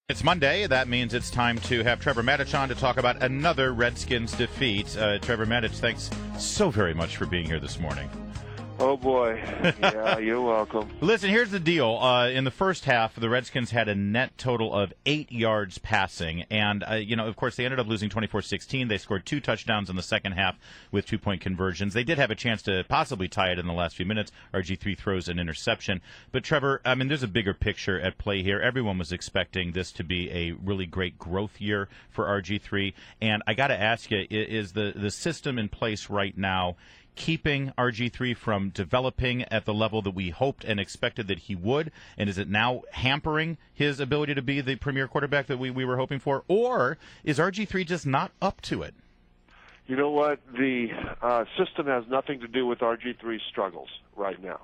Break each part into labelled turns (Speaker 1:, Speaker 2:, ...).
Speaker 1: It's Monday. That means it's time to have Trevor Matich on to talk about another Redskins defeat. Trevor Matich, thanks so very much for being here this morning.
Speaker 2: Oh, boy. Yeah, you're welcome.
Speaker 1: Listen, here's the deal. In the first half, the Redskins had a net total of 8 yards passing. And, of course, they ended up losing 24-16. They scored 2 touchdowns in the second half with 2-point conversions. They did have a chance to possibly tie it in the last few minutes. RG3 throws an interception. But, Trevor, there's a bigger picture at play here. Everyone was expecting this to be a really great growth year for RG3. And I got to ask you, is the system in place right now keeping RG3 from developing at the level that we hoped and expected that he would? And is it now hampering his ability to be the premier quarterback that we were hoping for? Or is RG3 just not up to it?
Speaker 2: You know what? The system has nothing to do with RG3's struggles right now.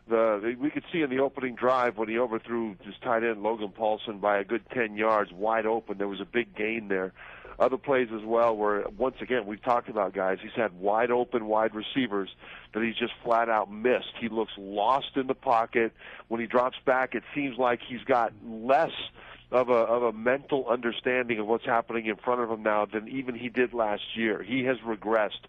Speaker 2: We could see in the opening drive when he overthrew his tight end Logan Paulson by a good 10 yards wide open. There was a big gain there. Other plays as well where, once again, we've talked about guys. He's had wide open wide receivers that he's just flat out missed. He looks lost in the pocket. When he drops back, it seems like he's got less of a mental understanding of what's happening in front of him now than even he did last year. He has regressed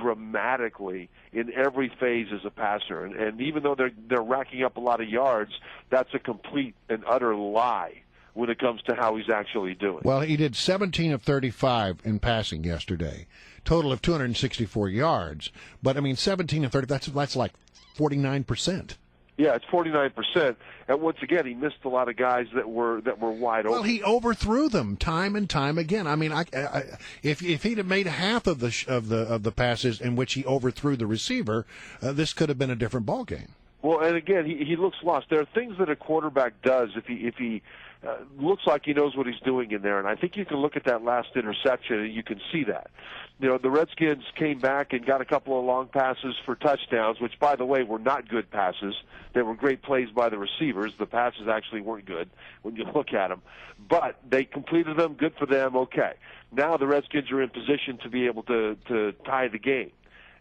Speaker 2: dramatically in every phase as a passer. And even though they're racking up a lot of yards, that's a complete and utter lie when it comes to how he's actually doing.
Speaker 3: Well, he did 17 of 35 in passing yesterday, total of 264 yards. But, 17 of 30, that's like 49%. Yeah,
Speaker 2: it's 49%. And once again, he missed a lot of guys that were wide open.
Speaker 3: Well, he overthrew them time and time again. If he'd have made half of the passes in which he overthrew the receiver, this could have been a different ballgame.
Speaker 2: Well, and again, he looks lost. There are things that a quarterback does if he looks like he knows what he's doing in there, and I think you can look at that last interception and you can see that. The Redskins came back and got a couple of long passes for touchdowns, which, by the way, were not good passes. They were great plays by the receivers. The passes actually weren't good when you look at them. But they completed them. Good for them. Okay. Now the Redskins are in position to be able to tie the game.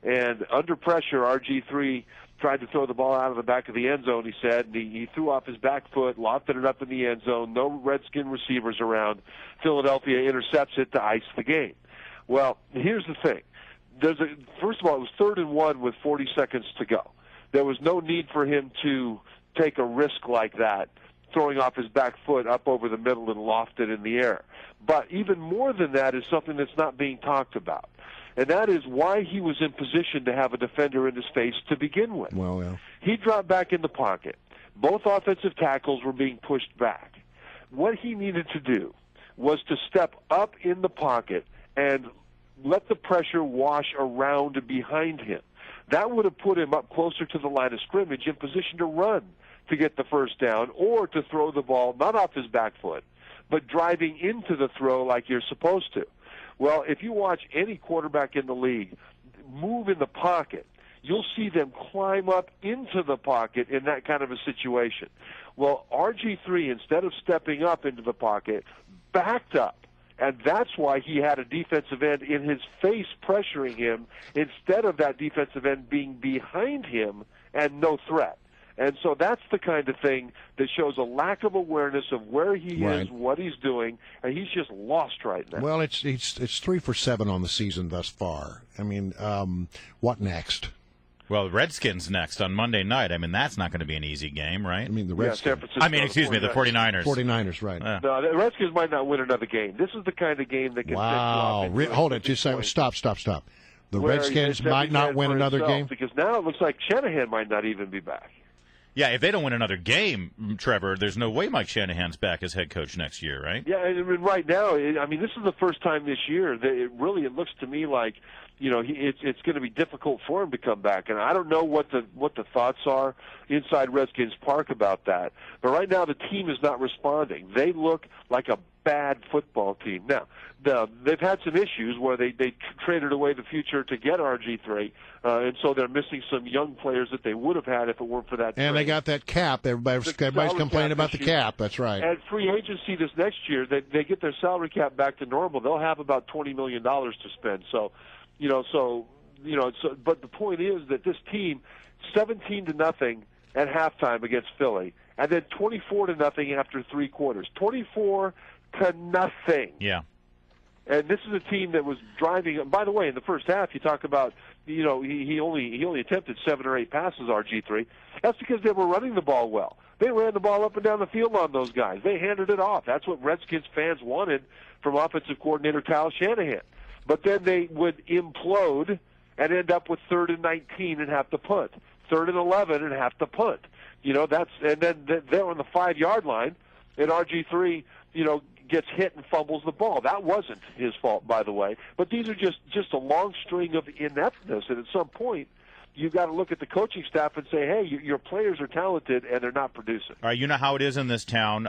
Speaker 2: And under pressure, RG3 tried to throw the ball out of the back of the end zone, he said. And he threw off his back foot, lofted it up in the end zone. No Redskin receivers around. Philadelphia intercepts it to ice the game. Well, here's the thing. First of all, it was 3rd and 1 with 40 seconds to go. There was no need for him to take a risk like that, throwing off his back foot up over the middle and lofted in the air. But even more than that is something that's not being talked about. And that is why he was in position to have a defender in his face to begin with.
Speaker 3: Well, yeah.
Speaker 2: He dropped back in the pocket. Both offensive tackles were being pushed back. What he needed to do was to step up in the pocket and let the pressure wash around behind him. That would have put him up closer to the line of scrimmage in position to run to get the first down or to throw the ball not off his back foot, but driving into the throw like you're supposed to. Well, if you watch any quarterback in the league move in the pocket, you'll see them climb up into the pocket in that kind of a situation. Well, RG3, instead of stepping up into the pocket, backed up. And that's why he had a defensive end in his face pressuring him instead of that defensive end being behind him and no threat. And so that's the kind of thing that shows a lack of awareness of where he
Speaker 3: right.
Speaker 2: is, what he's doing, and he's just lost right now.
Speaker 3: Well, it's 3 for 7 on the season thus far. What next?
Speaker 1: Well, Redskins next on Monday night.
Speaker 3: That's
Speaker 1: not going to be an easy game, right?
Speaker 3: The Redskins.
Speaker 2: The
Speaker 1: 49ers.
Speaker 3: 49ers, right.
Speaker 1: Yeah.
Speaker 2: No, the Redskins might not win another game. This is the kind of game that can
Speaker 3: Hold it. Just stop. The Redskins might not win another game?
Speaker 2: Because now it looks like Shanahan might not even be back.
Speaker 1: Yeah, if they don't win another game, Trevor, there's no way Mike Shanahan's back as head coach next year, right?
Speaker 2: Yeah, right now, this is the first time this year that it looks to me like, it's going to be difficult for him to come back, and I don't know what the thoughts are inside Redskins Park about that. But right now, the team is not responding. They look like a bad football team. Now, they've had some issues where they traded away the future to get RG3, and so they're missing some young players that they would have had if it weren't for that.
Speaker 3: And
Speaker 2: trade.
Speaker 3: They got that cap. Everybody's complaining about the cap. That's right.
Speaker 2: And free agency this next year, they get their salary cap back to normal. They'll have about $20 million to spend. So, but the point is that this team, 17-0 at halftime against Philly, and then 24-0 after 3 quarters. 24-0.
Speaker 1: Yeah.
Speaker 2: And this is a team that was driving. By the way, in the first half, you talk about, he only attempted 7 or 8 passes, RG3. That's because they were running the ball well. They ran the ball up and down the field on those guys. They handed it off. That's what Redskins fans wanted from offensive coordinator Kyle Shanahan. But then they would implode and end up with 3rd and 19 and have to punt, 3rd and 11 and have to punt. And then they're on the 5-yard line, and RG3, gets hit and fumbles the ball. That wasn't his fault, by the way. But these are just a long string of ineptness, and at some point, you've got to look at the coaching staff and say, hey, your players are talented and they're not producing.
Speaker 1: All right, you know how it is in this town.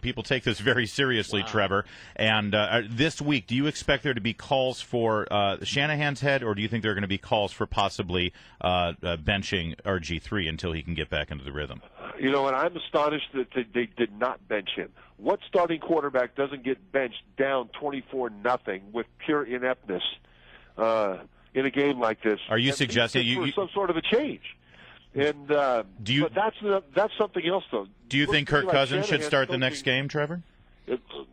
Speaker 1: People take this very seriously, wow. Trevor. And this week, do you expect there to be calls for Shanahan's head, or do you think there are going to be calls for possibly benching RG3 until he can get back into the rhythm?
Speaker 2: And I'm astonished that they did not bench him. What starting quarterback doesn't get benched down 24-0 with pure ineptness in a game like this?
Speaker 1: Are you suggesting
Speaker 2: for some sort of a change? And but that's something else, though.
Speaker 1: Do you think Kirk Cousins should start the next game, Trevor?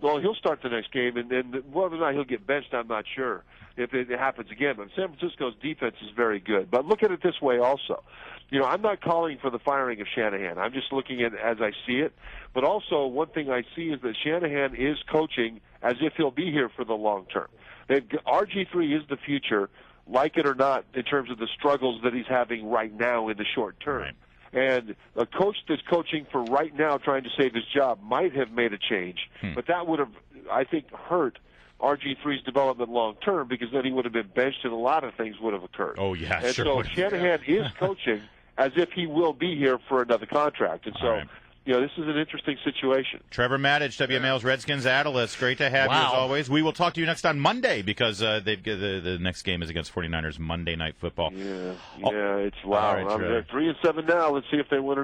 Speaker 2: Well, he'll start the next game, and whether or not he'll get benched, I'm not sure if it happens again. But San Francisco's defense is very good. But look at it this way also. I'm not calling for the firing of Shanahan. I'm just looking at it as I see it. But also, one thing I see is that Shanahan is coaching as if he'll be here for the long term. RG3 is the future, like it or not, in terms of the struggles that he's having right now in the short term.
Speaker 1: Right.
Speaker 2: And a coach that's coaching for right now, trying to save his job, might have made a change, but that would have, I think, hurt RG3's development long term, because then he would have been benched and a lot of things would have occurred.
Speaker 1: Oh, yeah,
Speaker 2: and
Speaker 1: sure.
Speaker 2: So Shanahan is coaching as if he will be here for another contract. And so,
Speaker 1: right.
Speaker 2: This is an interesting situation.
Speaker 1: Trevor Matich, WMAL's Redskins analyst. Great to have you as always. We will talk to you next on Monday, because the next game is against 49ers Monday Night Football.
Speaker 2: Yeah, it's wow.
Speaker 1: Right,
Speaker 2: They're 3-7 now. Let's see if they win or not.